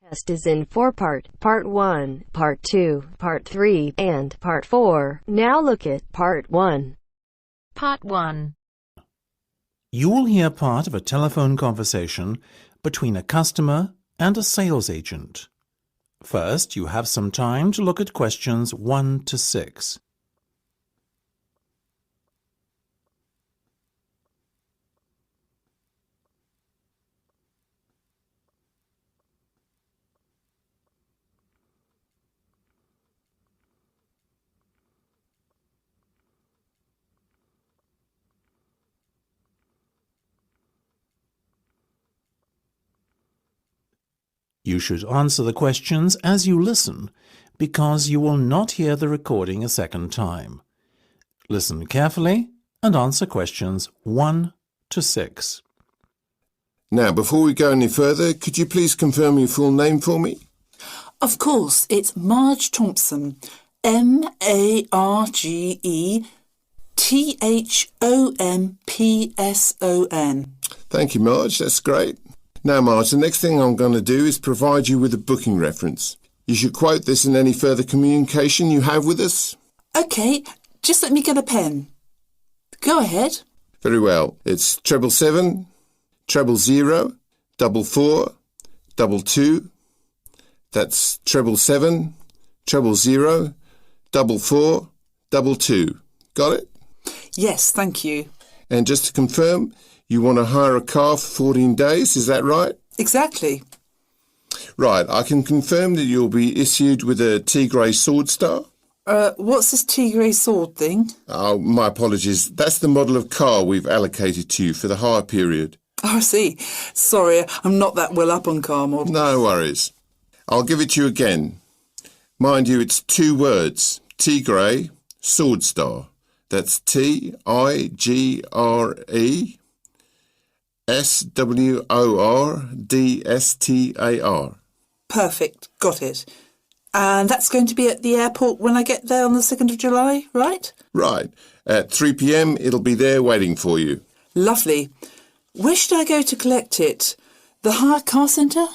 test is in 4-part, Part 1, Part 2, Part 3, and Part 4. Now look at Part 1. Part 1. You will hear part of a telephone conversation between a customer and a sales agent. First, you have some time to look at questions 1 to 6. You should answer the questions as you listen, because you will not hear the recording a second time. Listen carefully and answer questions 1 to 6. Now, before we go any further, could you please confirm your full name for me? Of course, it's Marge Thompson. MARGETHOMPSON. Thank you, Marge. That's great. Now, Marge, the next thing I'm going to do is provide you with a booking reference. You should quote this in any further communication you have with us. OK, just let me get a pen. Go ahead. Very well. It's 777 000 44 22. That's 777 000 44 22. Got it? Yes, thank you. And just to confirm, you want to hire a car for 14 days, is that right? Exactly. Right, I can confirm that you'll be issued with a Tigray Sword Star. What's this Tigray sword thing? Oh, my apologies. That's the model of car we've allocated to you for the hire period. Oh, I see. Sorry, I'm not that well up on car models. No worries. I'll give it to you again. Mind you, it's 2 words. Tigray Sword Star. That's Tigre SWORDSTAR. Perfect, got it. And that's going to be at the airport when I get there on the 2nd of July, right? Right. At 3 p.m, it'll be there waiting for you. Lovely. Where should I go to collect it? The hire car centre?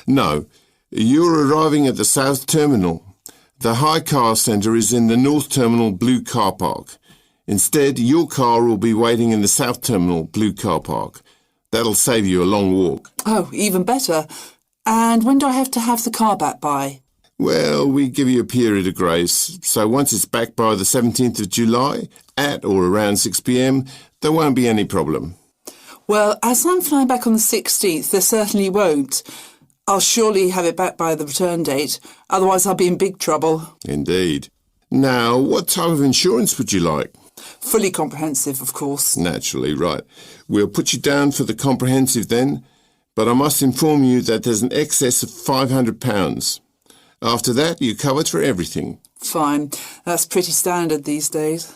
No, you're arriving at the South Terminal. The hire car centre is in the North Terminal Blue Car Park. Instead, your car will be waiting in the South Terminal Blue Car Park. That'll save you a long walk. Oh, even better. And when do I have to have the car back by? Well, we give you a period of grace. So once it's back by the 17th of July, at or around 6 p.m, there won't be any problem. Well, as I'm flying back on the 16th, there certainly won't. I'll surely have it back by the return date. Otherwise, I'll be in big trouble. Indeed. Now, what type of insurance would you like? Fully comprehensive, of course. Naturally, right. We'll put you down for the comprehensive then, but I must inform you that there's an excess of £500. After that, you're covered for everything. Fine. That's pretty standard these days.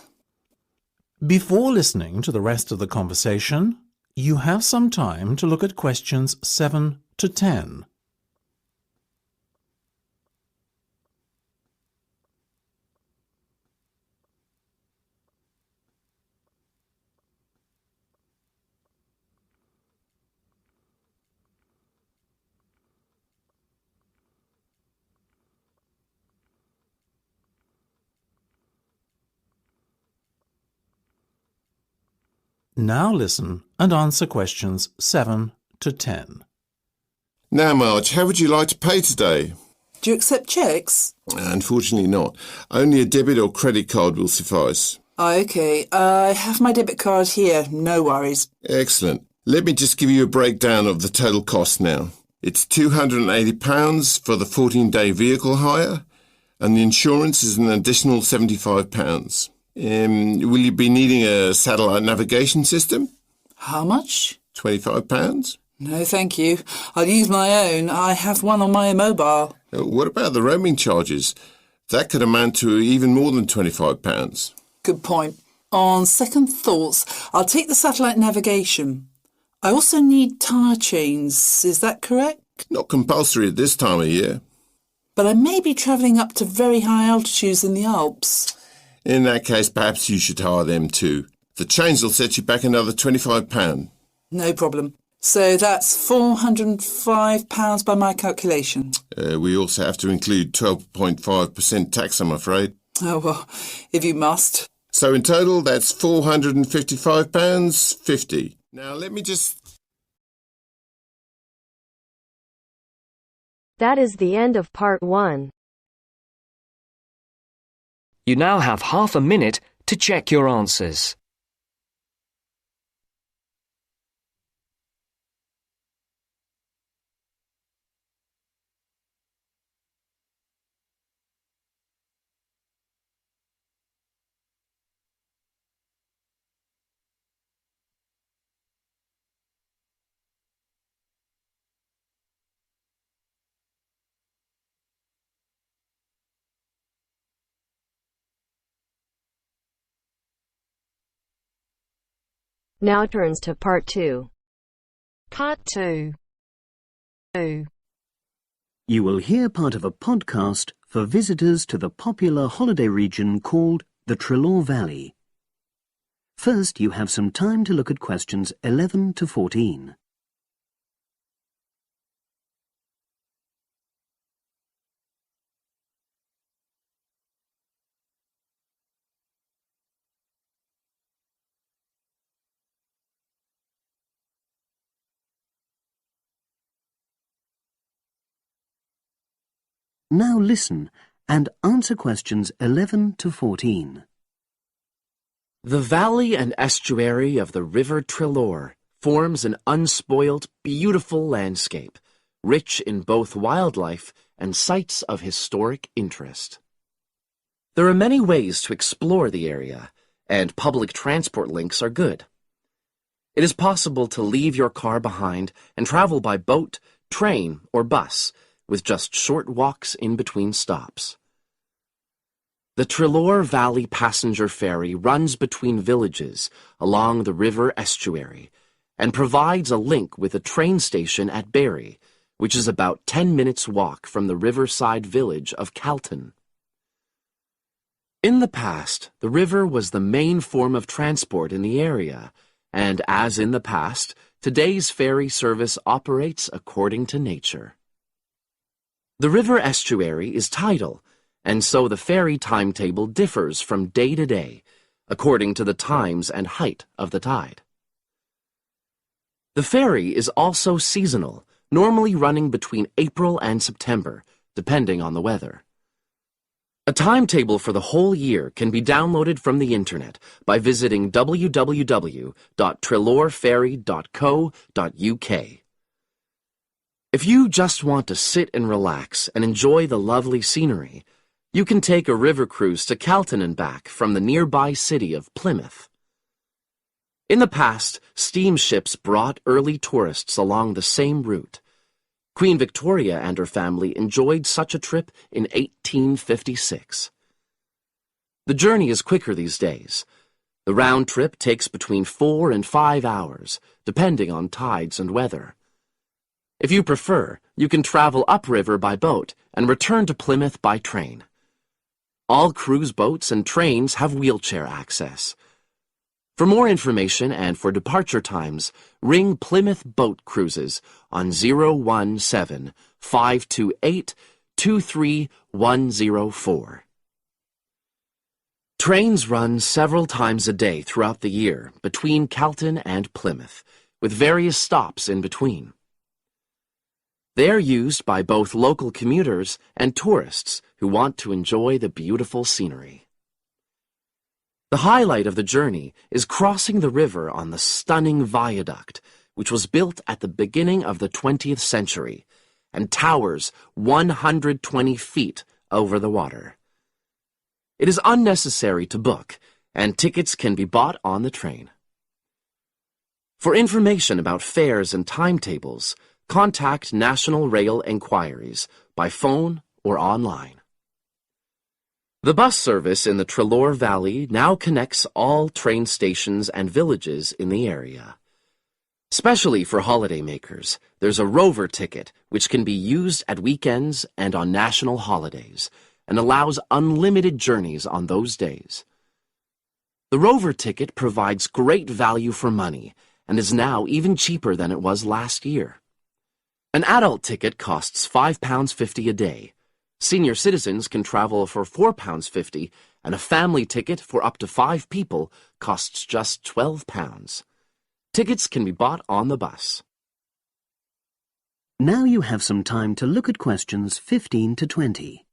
Before listening to the rest of the conversation, you have some time to look at questions 7 to 10. Now listen and answer questions 7 to 10. Now, Marge, how would you like to pay today? Do you accept cheques? Unfortunately not. Only a debit or credit card will suffice. OK. I have my debit card here. No worries. Excellent. Let me just give you a breakdown of the total cost now. It's £280 for the 14-day vehicle hire, and the insurance is an additional £75. Will you be needing a satellite navigation system? How much? £25. No, thank you. I'll use my own. I have one on my mobile. What about the roaming charges? That could amount to even more than £25. Good point. On second thoughts, I'll take the satellite navigation. I also need tyre chains. Is that correct? Not compulsory at this time of year. But I may be travelling up to very high altitudes in the Alps. In that case, perhaps you should hire them too. The chains will set you back another £25. No problem. So that's £405 by my calculation. We also have to include 12.5% tax, I'm afraid. Oh, well, if you must. So in total, that's £455.50. Now, let me just... That is the end of part 1. You now have half a minute to check your answers. Now turns to part 2. Part 2. You will hear part of a podcast for visitors to the popular holiday region called the Trelaw Valley. First, you have some time to look at questions 11 to 14. Now listen and answer questions 11 to 14. The valley and estuary of the River Trelaw forms an unspoilt, beautiful landscape, rich in both wildlife and sites of historic interest. There are many ways to explore the area, and public transport links are good. It is possible to leave your car behind and travel by boat, train, or bus, with just short walks in between stops. The Trelaw Valley Passenger Ferry runs between villages along the river estuary and provides a link with a train station at Barry, which is about 10 minutes' walk from the riverside village of Calton. In the past, the river was the main form of transport in the area, and as in the past, today's ferry service operates according to nature. The river estuary is tidal, and so the ferry timetable differs from day to day, according to the times and height of the tide. The ferry is also seasonal, normally running between April and September, depending on the weather. A timetable for the whole year can be downloaded from the internet by visiting www.trelawferry.co.uk. If you just want to sit and relax and enjoy the lovely scenery, you can take a river cruise to Calton and back from the nearby city of Plymouth. In the past, steamships brought early tourists along the same route. Queen Victoria and her family enjoyed such a trip in 1856. The journey is quicker these days. The round trip takes between 4 and 5 hours, depending on tides and weather. If you prefer, you can travel upriver by boat and return to Plymouth by train. All cruise boats and trains have wheelchair access. For more information and for departure times, ring Plymouth Boat Cruises on 017-528-23104. Trains run several times a day throughout the year between Calton and Plymouth, with various stops in between. They are used by both local commuters and tourists who want to enjoy the beautiful scenery. The highlight of the journey is crossing the river on the stunning viaduct, which was built at the beginning of the 20th century and towers 120 feet over the water. It is unnecessary to book, and tickets can be bought on the train. For information about fares and timetables, contact National Rail Enquiries by phone or online. The bus service in the Trelaw Valley now connects all train stations and villages in the area. Especially for holidaymakers, there's a Rover ticket which can be used at weekends and on national holidays and allows unlimited journeys on those days. The Rover ticket provides great value for money and is now even cheaper than it was last year. An adult ticket costs £5.50 a day. Senior citizens can travel for £4.50, and a family ticket for up to 5 people costs just £12. Tickets can be bought on the bus. Now you have some time to look at questions 15 to 20.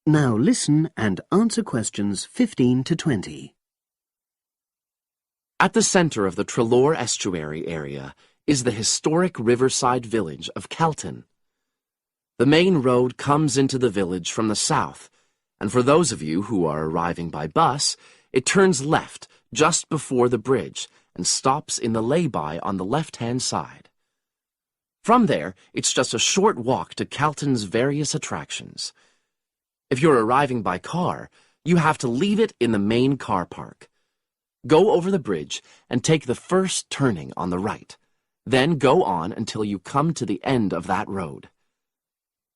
Now listen and answer questions 15 to 20. At the center of the Treloar estuary area is the historic riverside village of Kelton. The main road comes into the village from the south, and for those of you who are arriving by bus, it turns left just before the bridge and stops in the lay-by on the left-hand side. From there, it's just a short walk to Kelton's various attractions. If you're arriving by car, you have to leave it in the main car park. Go over the bridge and take the first turning on the right. Then go on until you come to the end of that road.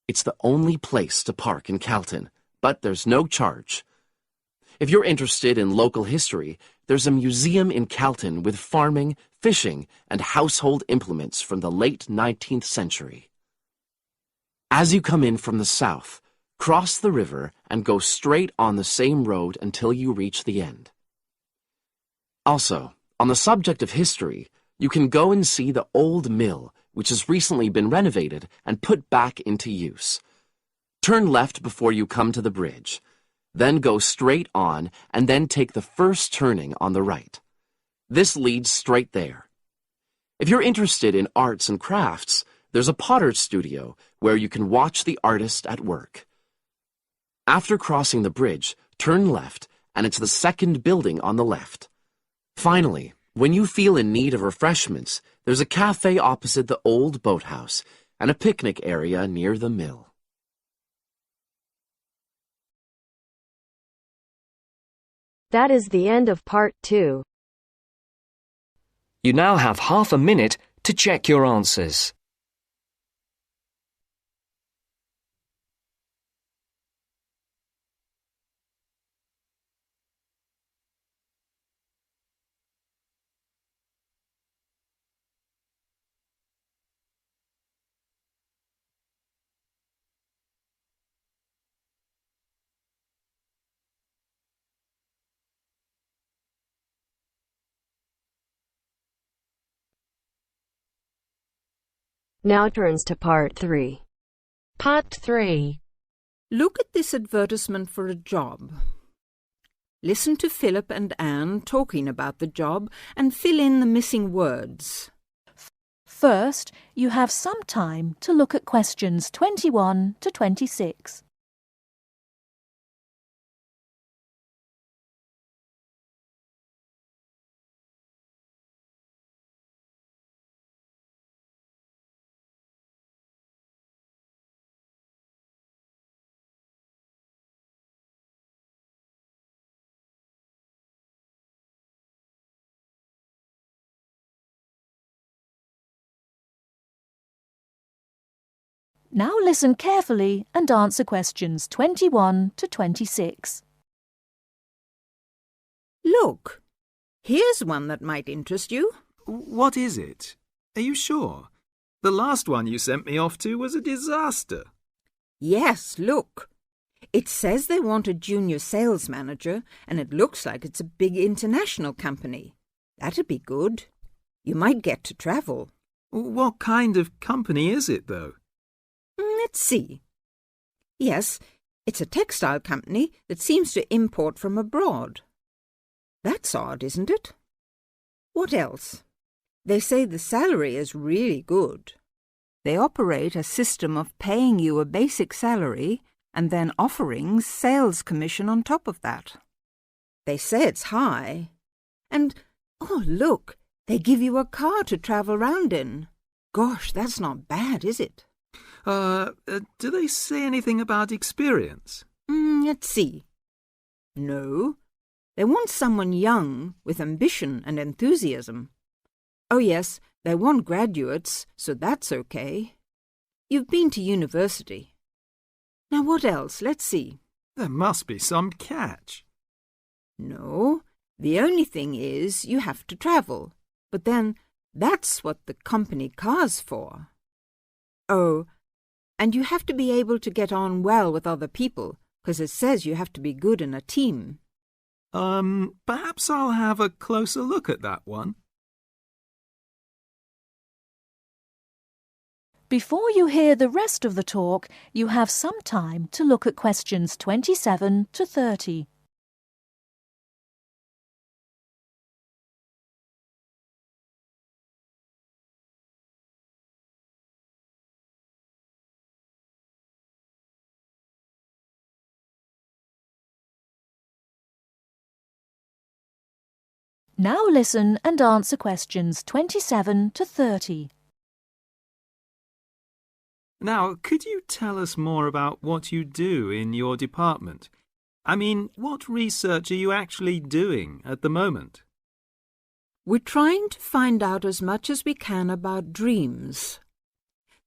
It's the only place to park in Kelton, but there's no charge. If you're interested in local history, there's a museum in Kelton with farming, fishing, and household implements from the late 19th century. As you come in from the south, cross the river and go straight on the same road until you reach the end. Also, on the subject of history, you can go and see the old mill, which has recently been renovated and put back into use. Turn left before you come to the bridge. Then go straight on and then take the first turning on the right. This leads straight there. If you're interested in arts and crafts, there's a potter's studio where you can watch the artist at work. After crossing the bridge, turn left, and it's the second building on the left. Finally, when you feel in need of refreshments, there's a cafe opposite the old boathouse and a picnic area near the mill. That is the end of part 2. You now have half a minute to check your answers. Now turns to part 3. Part 3. Look at this advertisement for a job. Listen to Philip and Anne talking about the job and fill in the missing words. First, you have some time to look at questions 21 to 26. Now listen carefully and answer questions 21 to 26. Look, here's one that might interest you. What is it? Are you sure? The last one you sent me off to was a disaster. Yes, look. It says they want a junior sales manager, and it looks like it's a big international company. That'd be good. You might get to travel. What kind of company is it, though? Let's see. Yes, it's a textile company that seems to import from abroad. That's odd, isn't it? What else? They say the salary is really good. They operate a system of paying you a basic salary and then offering sales commission on top of that. They say it's high. And, oh, look, They give you a car to travel round in. Gosh, that's not bad, is it? Do they say anything about experience? Let's see. No, they want someone young with ambition and enthusiasm. Oh yes, they want graduates, so that's okay. You've been to university. Now what else? Let's see. There must be some catch. No, the only thing is you have to travel. But then that's what the company car's for. Oh, and you have to be able to get on well with other people, because it says you have to be good in a team. Perhaps I'll have a closer look at that one. Before you hear the rest of the talk, you have some time to look at questions 27 to 30. Now listen and answer questions 27 to 30. Now, could you tell us more about what you do in your department? I mean, what research are you actually doing at the moment? We're trying to find out as much as we can about dreams.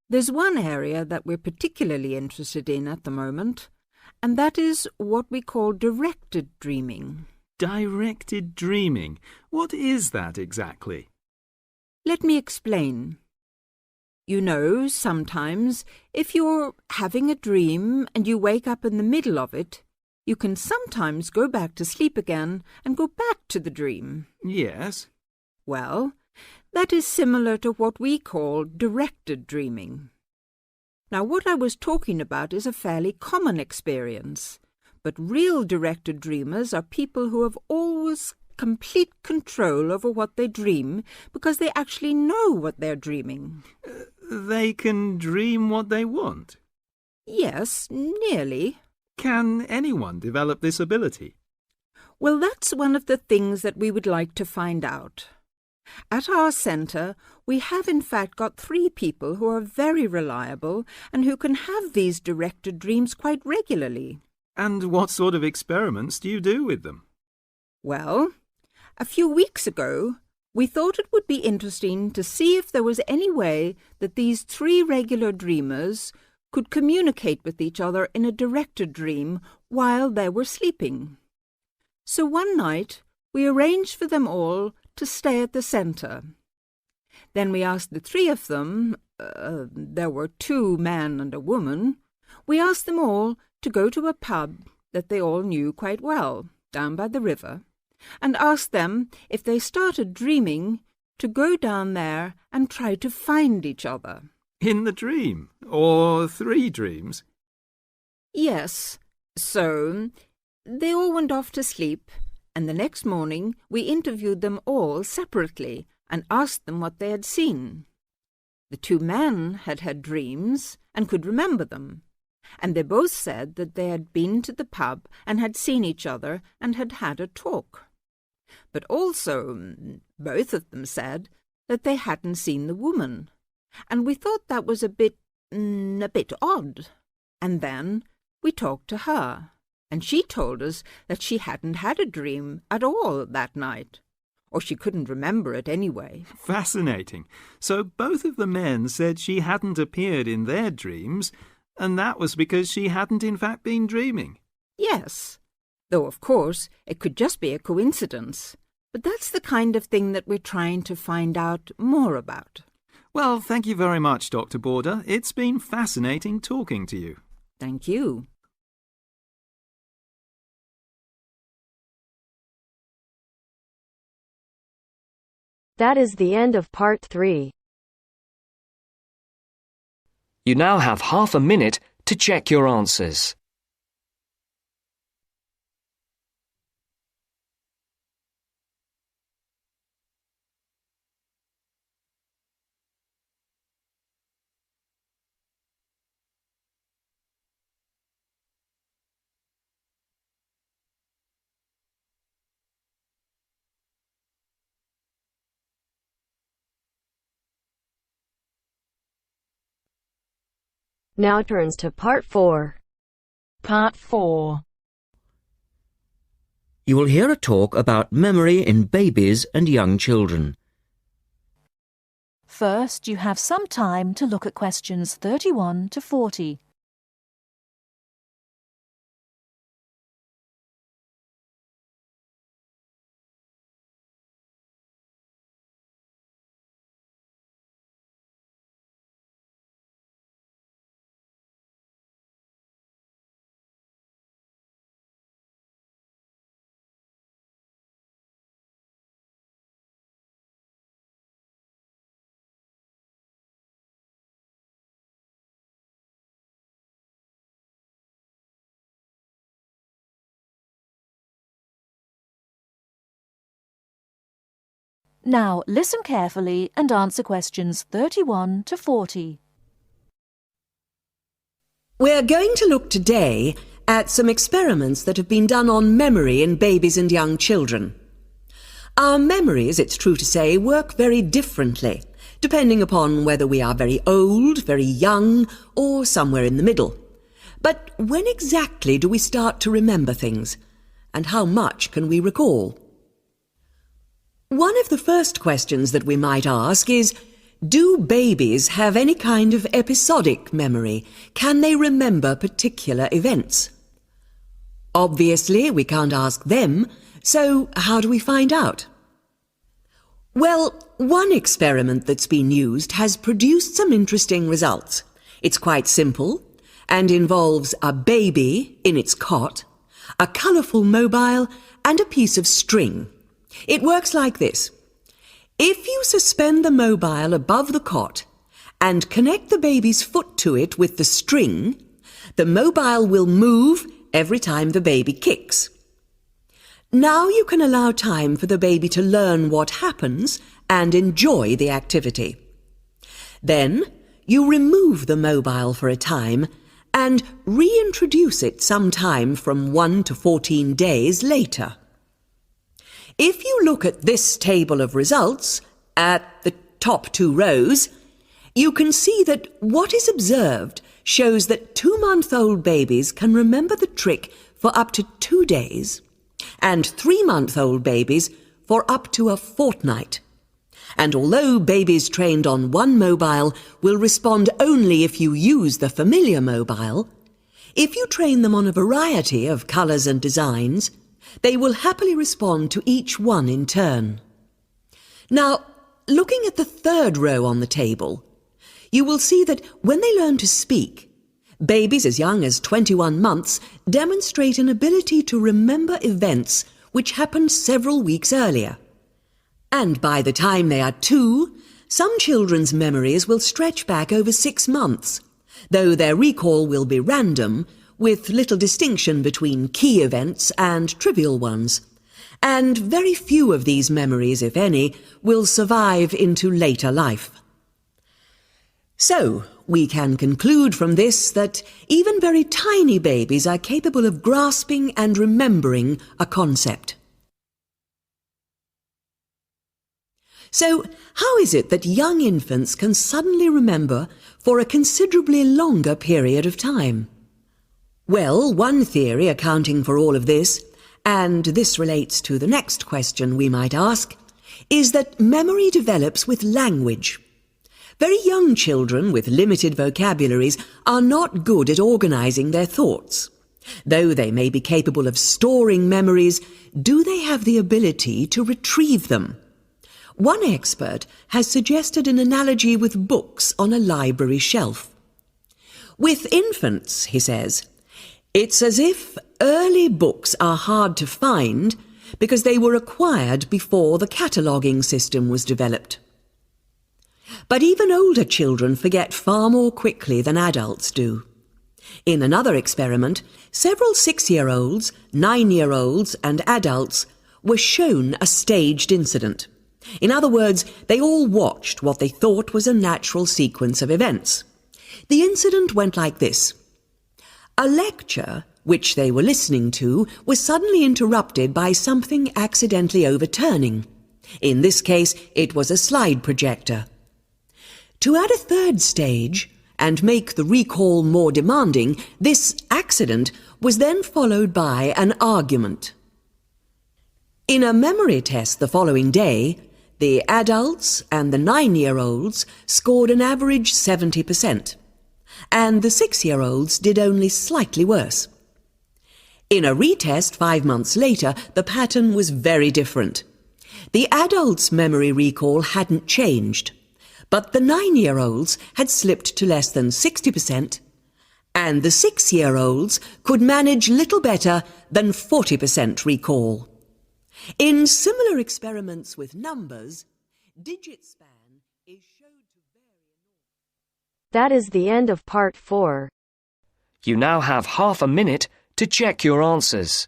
There's one area that we're particularly interested in at the moment, and that is what we call directed dreaming. Directed dreaming? What is that exactly? Let me explain. You know, sometimes, if you're having a dream and you wake up in the middle of it, you can sometimes go back to sleep again and go back to the dream. Yes. Well, that is similar to what we call directed dreaming. Now, what I was talking about is a fairly common experience, but real directed dreamers are people who have always complete control over what they dream because they actually know what they're dreaming. They can dream what they want? Yes, nearly. Can anyone develop this ability? Well, that's one of the things that we would like to find out. At our centre, we have in fact got 3 people who are very reliable and who can have these directed dreams quite regularly. And what sort of experiments do you do with them? Well, a few weeks ago, we thought it would be interesting to see if there was any way that these 3 regular dreamers could communicate with each other in a directed dream while they were sleeping. So one night, we arranged for them all to stay at the centre. Then we asked the 3 of them, there were 2 men and a woman, we asked them all to go to a pub that they all knew quite well, down by the river, and asked them, if they started dreaming, to go down there and try to find each other. In the dream? Or 3 dreams? Yes. So they all went off to sleep, and the next morning we interviewed them all separately and asked them what they had seen. The 2 men had had dreams and could remember them, and they both said that they had been to the pub and had seen each other and had had a talk. But also, both of them said that they hadn't seen the woman, and we thought that was a bit odd. And then we talked to her, and she told us that she hadn't had a dream at all that night, or she couldn't remember it anyway. Fascinating. So both of the men said she hadn't appeared in their dreams, and that was because she hadn't in fact been dreaming. Yes, though of course it could just be a coincidence. But that's the kind of thing that we're trying to find out more about. Well, thank you very much, Dr. Border. It's been fascinating talking to you. Thank you. That is the end of part 3. You now have half a minute to check your answers. Now turns to Part 4. Part 4. You will hear a talk about memory in babies and young children. First, you have some time to look at questions 31 to 40. Now listen carefully and answer questions 31 to 40. We're going to look today at some experiments that have been done on memory in babies and young children. Our memories, it's true to say, work very differently, depending upon whether we are very old, very young, or somewhere in the middle. But when exactly do we start to remember things? And how much can we recall? One of the first questions that we might ask is, do babies have any kind of episodic memory? Can they remember particular events? Obviously, we can't ask them, so how do we find out? Well, one experiment that's been used has produced some interesting results. It's quite simple and involves a baby in its cot, a colourful mobile, and a piece of string. It works like this. If you suspend the mobile above the cot and connect the baby's foot to it with the string, the mobile will move every time the baby kicks. Now you can allow time for the baby to learn what happens and enjoy the activity. Then you remove the mobile for a time and reintroduce it sometime from 1 to 14 days later. If you look at this table of results, at the top 2 rows, you can see that what is observed shows that 2-month-old babies can remember the trick for up to 2 days, and 3-month-old babies for up to a fortnight. And although babies trained on one mobile will respond only if you use the familiar mobile, if you train them on a variety of colours and designs, they will happily respond to each one in turn. Now, looking at the 3rd row on the table, you will see that when they learn to speak, babies as young as 21 months demonstrate an ability to remember events which happened several weeks earlier. And by the time they are 2, some children's memories will stretch back over 6 months, though their recall will be random, with little distinction between key events and trivial ones. And very few of these memories, if any, will survive into later life. So, we can conclude from this that even very tiny babies are capable of grasping and remembering a concept. So, how is it that young infants can suddenly remember for a considerably longer period of time? Well, one theory accounting for all of this, and this relates to the next question we might ask, is that memory develops with language. Very young children with limited vocabularies are not good at organising their thoughts. Though they may be capable of storing memories, do they have the ability to retrieve them? One expert has suggested an analogy with books on a library shelf. With infants, he says, it's as if early books are hard to find because they were acquired before the cataloguing system was developed. But even older children forget far more quickly than adults do. In another experiment, several 6-year-olds, 9-year-olds, and adults were shown a staged incident. In other words, they all watched what they thought was a natural sequence of events. The incident went like this. A lecture, which they were listening to, was suddenly interrupted by something accidentally overturning. In this case, it was a slide projector. To add a 3rd stage, and make the recall more demanding, this accident was then followed by an argument. In a memory test the following day, the adults and the 9-year-olds scored an average 70%, and the 6-year-olds did only slightly worse. In a retest 5 months later, the pattern was very different. The adults' memory recall hadn't changed, but the 9-year-olds had slipped to less than 60%, and the 6-year-olds could manage little better than 40% recall. In similar experiments with numbers, digit span is shown to vary. That is the end of part 4. You now have half a minute to check your answers.